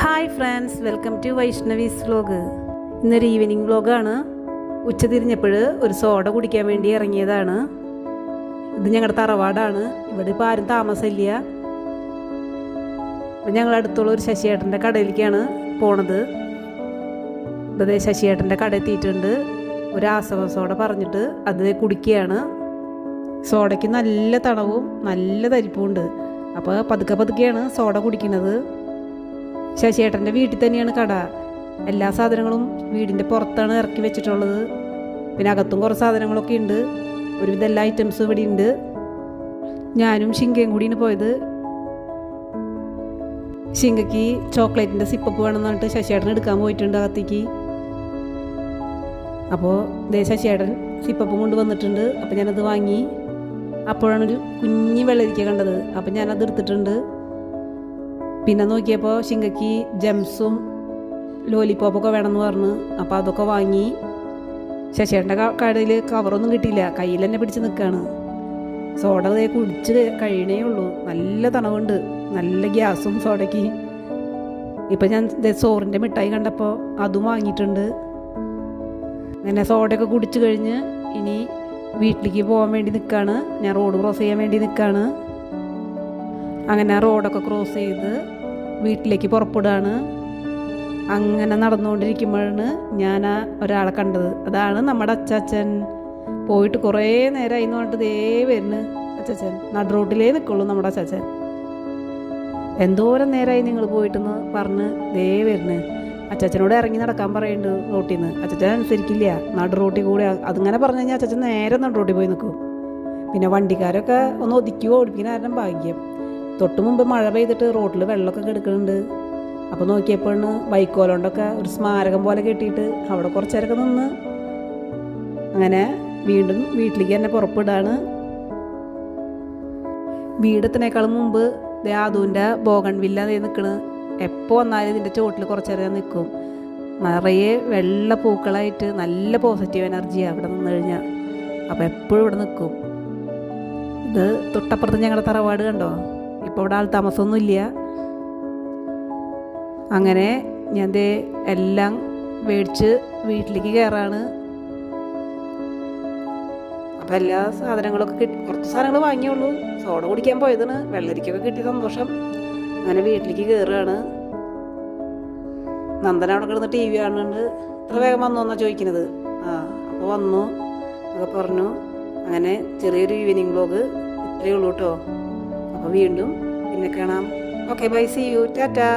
Hi friends, welcome to Vaishnavi's vlog. ഇന്നൊരു evening വ്ലോഗാണ്. ഉച്ച തിരിഞ്ഞപ്പോൾ ഒരു സോഡ കുടിക്കാൻ വേണ്ടി ഇറങ്ങിയതാണ്. ഇത് ഞങ്ങളുടെ തറവാടാണ്. ഇവിടെ ഇപ്പോൾ ആരും താമസമില്ല. അപ്പം ഞങ്ങൾ അടുത്തുള്ള ഒരു ശശിയേട്ടൻ്റെ കടയിലേക്കാണ് പോണത്. ഇവിടെ ശശിയേട്ടൻ്റെ കട എത്തിയിട്ടുണ്ട്. ഒരു ആസവ സോഡ പറഞ്ഞിട്ട് അത് കുടിക്കുകയാണ്. സോഡയ്ക്ക് നല്ല തണവും നല്ല തരിപ്പുമുണ്ട്. അപ്പോൾ പതുക്കെ പതുക്കെയാണ് സോഡ കുടിക്കുന്നത്. ശശിയേട്ടൻ്റെ വീട്ടിൽ തന്നെയാണ് കട. എല്ലാ സാധനങ്ങളും വീടിൻ്റെ പുറത്താണ് ഇറക്കി വെച്ചിട്ടുള്ളത്. പിന്നെ അകത്തും കുറേ സാധനങ്ങളൊക്കെ ഉണ്ട്. ഒരുവിധ എല്ലാ ഐറ്റംസും ഇവിടെ ഉണ്ട്. ഞാനും ഷിങ്കയും കൂടിയാണ് പോയത്. ഷിങ്കയ്ക്ക് ചോക്ലേറ്റിൻ്റെ സിപ്പപ്പ് വേണമെന്ന് പറഞ്ഞിട്ട് ശശിയേട്ടൻ എടുക്കാൻ പോയിട്ടുണ്ട് അകത്തേക്ക്. അപ്പോൾ ശശിയേട്ടൻ സിപ്പപ്പും കൊണ്ട് വന്നിട്ടുണ്ട്. അപ്പോൾ ഞാനത് വാങ്ങി. അപ്പോഴാണ് ഒരു കുഞ്ഞ് വെള്ളരിക്ക കണ്ടത്. അപ്പം ഞാനത് എടുത്തിട്ടുണ്ട്. പിന്നെ നോക്കിയപ്പോൾ ഷിങ്കയ്ക്ക് ജംസും ലോലിപ്പോപ്പൊക്കെ വേണമെന്ന് പറഞ്ഞു. അപ്പോൾ അതൊക്കെ വാങ്ങി. ശശിയേട്ടൻ്റെ കടയിൽ കവറൊന്നും കിട്ടിയില്ല. കയ്യിൽ തന്നെ പിടിച്ച് നിൽക്കുകയാണ്. സോഡ കുടിച്ച് കഴിയണേ ഉള്ളൂ. നല്ല തണവുണ്ട്, നല്ല ഗ്യാസും സോഡയ്ക്ക്. ഇപ്പം ഞാൻ സോറിൻ്റെ മിഠായി കണ്ടപ്പോൾ അതും വാങ്ങിയിട്ടുണ്ട്. അങ്ങനെ സോഡയൊക്കെ കുടിച്ച് കഴിഞ്ഞ് ഇനി വീട്ടിലേക്ക് പോകാൻ വേണ്ടി നിൽക്കുകയാണ്. ഞാൻ റോഡ് ക്രോസ് ചെയ്യാൻ വേണ്ടി നിൽക്കുകയാണ്. അങ്ങനെ റോഡൊക്കെ ക്രോസ് ചെയ്ത് വീട്ടിലേക്ക് പുറപ്പെടുകയാണ്. അങ്ങനെ നടന്നുകൊണ്ടിരിക്കുമ്പോഴാണ് ഞാൻ ഒരാളെ കണ്ടത്. അതാണ് നമ്മുടെ അച്ചാച്ചൻ. പോയിട്ട് കുറേ നേരമായി എന്ന് പറഞ്ഞിട്ട് ദേ വരുന്നു അച്ചാച്ചൻ. നടു റോട്ടിലേ നിൽക്കുള്ളൂ നമ്മുടെ അച്ചാച്ചൻ. എന്തോരം നേരമായി നിങ്ങൾ പോയിട്ടെന്ന് പറഞ്ഞ് ദേ വരുന്നു. അച്ചാച്ചനോട് ഇറങ്ങി നടക്കാൻ പറയുന്നുണ്ട് റോട്ടിൽ നിന്ന്. അച്ചാച്ചൻ അനുസരിക്കില്ല. നടു റോട്ടിൽ കൂടെ അതിങ്ങനെ പറഞ്ഞു കഴിഞ്ഞാൽ അച്ചാച്ചൻ നേരെ നടു റോട്ടിൽ പോയി നിൽക്കും. പിന്നെ വണ്ടിക്കാരൊക്കെ ഒന്ന് ഒതുക്കിയോ ഓടിപ്പിക്കുന്ന കാരണം ഭാഗ്യം. തൊട്ട് മുമ്പ് മഴ പെയ്തിട്ട് റോഡിൽ വെള്ളമൊക്കെ കിടക്കുന്നുണ്ട്. അപ്പോൾ നോക്കിയപ്പോഴാണ് വൈക്കോലുകൊണ്ടൊക്കെ ഒരു സ്മാരകം പോലെ കെട്ടിയിട്ട് അവിടെ കുറച്ച് നേരമൊക്കെ നിന്ന് അങ്ങനെ വീണ്ടും വീട്ടിലേക്ക് തന്നെ പുറപ്പെടാണ്. വീടെത്തുന്നേക്കാളും മുമ്പ് ആദൂൻ്റെ ബോഗൺ വില്ല നിൽക്കണ്. എപ്പോൾ വന്നാലും ഇതിൻ്റെ ചോട്ടിൽ കുറച്ച് നേരം നിൽക്കും. നിറയെ വെള്ള പൂക്കളായിട്ട് നല്ല പോസിറ്റീവ് എനർജിയാണ് അവിടെ നിന്ന് കഴിഞ്ഞാൽ. അപ്പോൾ എപ്പോഴും ഇവിടെ നിൽക്കും. ഇത് തൊട്ടപ്പുറത്ത് ഞങ്ങളുടെ തറവാട് കണ്ടോ. ഇപ്പോൾ ഇവിടെ ആൾ താമസമൊന്നുമില്ല. അങ്ങനെ ഞാൻ എല്ലാം മേടിച്ച് വീട്ടിലേക്ക് കയറാണ്. അപ്പം എല്ലാ സാധനങ്ങളൊക്കെ കിട്ടി. കുറച്ച് സാധനങ്ങൾ വാങ്ങിയുള്ളൂ. സോഡ കുടിക്കാൻ പോയതാണ്. വെള്ളരിക്കൊക്കെ കിട്ടിയ സന്തോഷം. അങ്ങനെ വീട്ടിലേക്ക് കയറുകയാണ്. നന്ദന അവിടെ കിടന്ന് TV കാണുന്നുണ്ട്. ഇത്ര വേഗം വന്നു എന്നാണ് ചോദിക്കുന്നത്. അപ്പോൾ വന്നു ഒക്കെ പറഞ്ഞു. അങ്ങനെ ചെറിയൊരു ഈവനിങ് വ്ലോഗ് ഇത്രയേ ഉള്ളൂ കേട്ടോ. അപ്പോൾ വീണ്ടും പിന്നെ കാണാം. Okay, bye, see you, Tata.